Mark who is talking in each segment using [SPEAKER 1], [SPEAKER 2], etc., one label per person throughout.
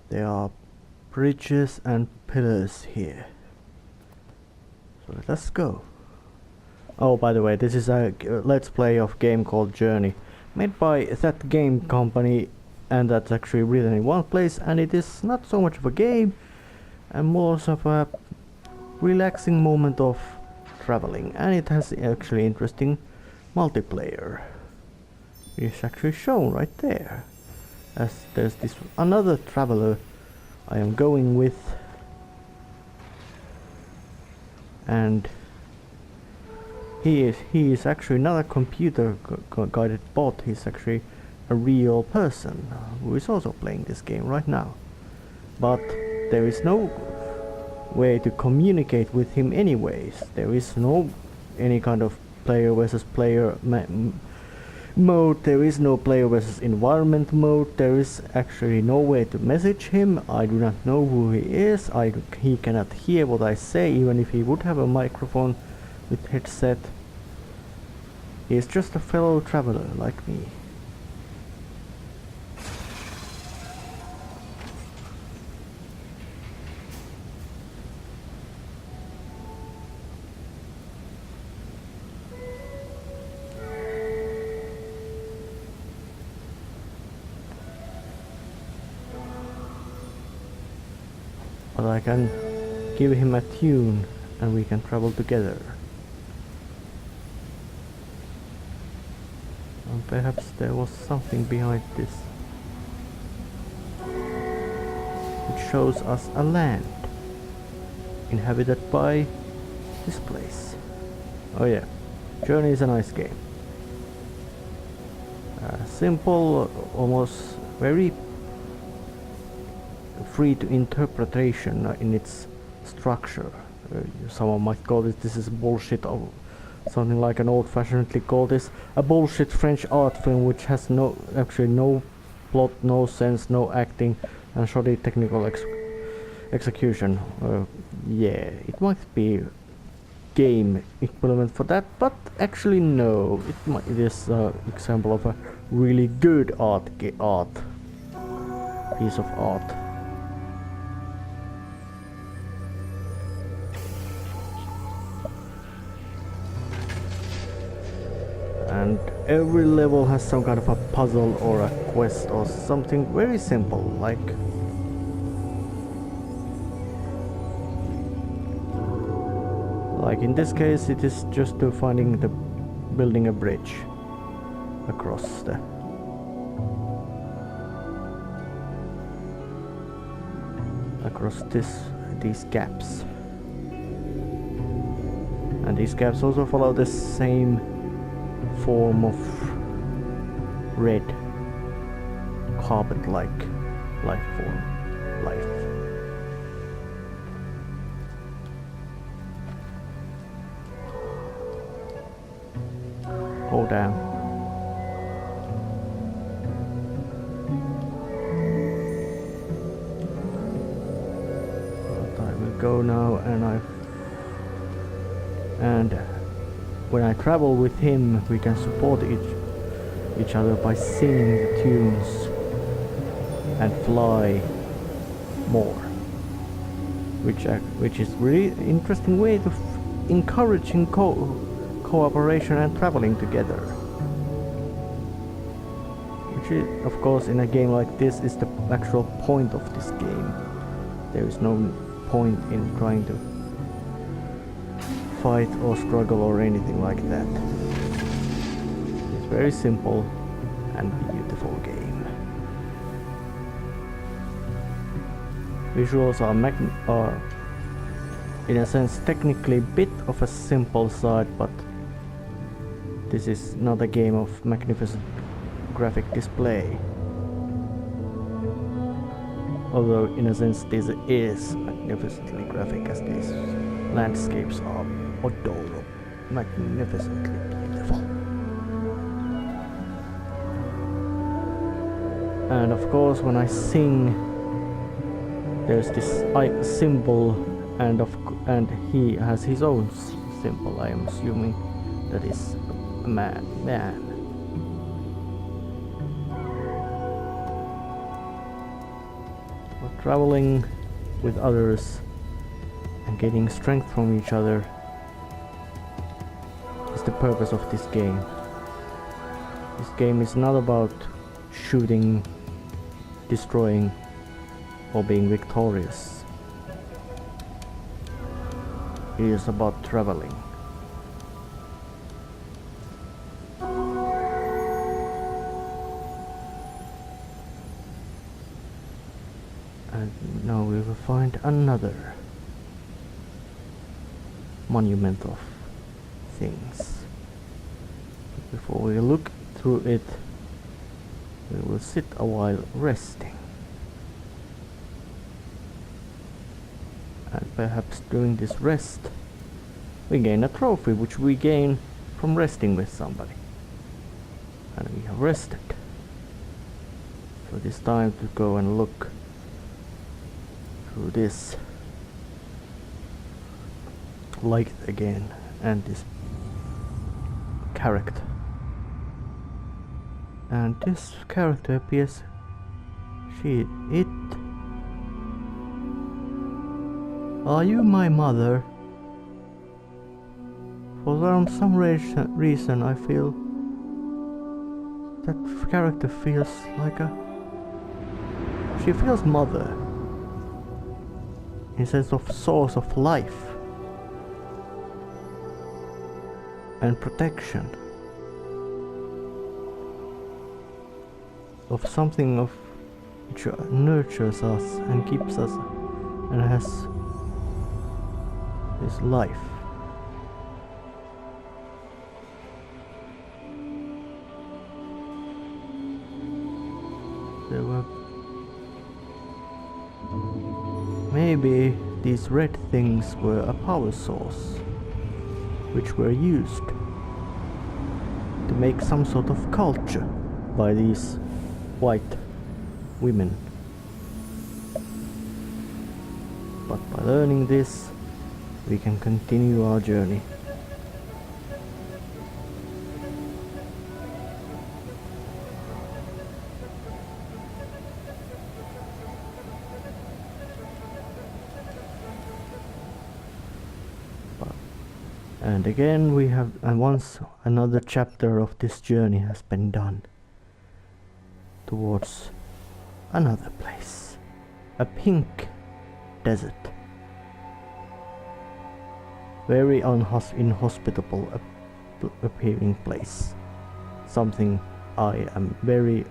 [SPEAKER 1] There are bridges and pillars here. So let us go. Oh, by the way, this is a let's play of game called Journey, made by that game company, and that's actually written in one place, and it is not so much of a game and more of a relaxing moment of traveling, and it has actually interesting multiplayer. It's actually shown right there, as there's this another traveler I am going with, and he is actually not a computer guided bot. He's actually a real person who is also playing this game right now, but there is no way to communicate with him anyways. There is no any kind of player versus player mode. There is no player versus environment mode. There is actually no way to message him. I do not know who he is. He cannot hear what I say, even if he would have a microphone with headset. He is just a fellow traveler like me. But I can give him a tune and we can travel together. And perhaps there was something behind this, which shows us a land inhabited by this place. Oh yeah, Journey is a nice game. Simple, almost very free to interpretation in its structure. Someone might call this is bullshit, or something like an old-fashionedly call this a bullshit French art film which has actually no plot, no sense, no acting, and shoddy technical execution. Yeah, it might be game equivalent for that, but actually no, it is an example of a really good piece of art. And every level has some kind of a puzzle or a quest or something very simple, like in this case it is just building a bridge across these gaps, and these gaps also follow the same form of red carpet-like life. Oh damn. But I will go now, and when I travel with him, we can support each other by singing the tunes and fly more, which is really interesting way to encouraging cooperation and traveling together. Which is, of course, in a game like this is the actual point of this game. There is no point in trying to fight or struggle or anything like that. It's very simple and beautiful game. Visuals are in a sense technically a bit of a simple side, but this is not a game of magnificent graphic display. Although in a sense this is magnificently graphic, as these landscapes are adorable, magnificently beautiful. And of course when I sing, there's this symbol, and he has his own symbol. I am assuming that is a man. traveling with others and getting strength from each other is the purpose of this game. This game is not about shooting, destroying, or being victorious. It is about traveling. And now we will find another monument of things. Before we look through it, we will sit a while resting. And perhaps during this rest we gain a trophy which we gain from resting with somebody. And we have rested. So it is time to go and look through this light again and this character. And this character appears it. Are you my mother? For some reason I feel that character feels like she feels mother in sense of source of life and protection of something of which nurtures us and keeps us and has this life. There were maybe these red things were a power source which were used to make some sort of culture by these white women. But by learning this, we can continue our journey. And again we have, and once another chapter of this journey has been done towards another place, a pink desert, very inhospitable appearing place, something I am very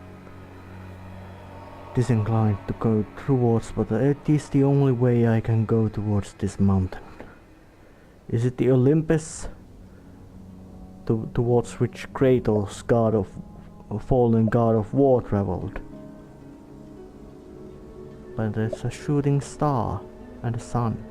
[SPEAKER 1] disinclined to go towards, but it is the only way I can go towards this mountain. Is it the Olympus towards which Kratos, fallen god of war, traveled? But there's a shooting star and a sun.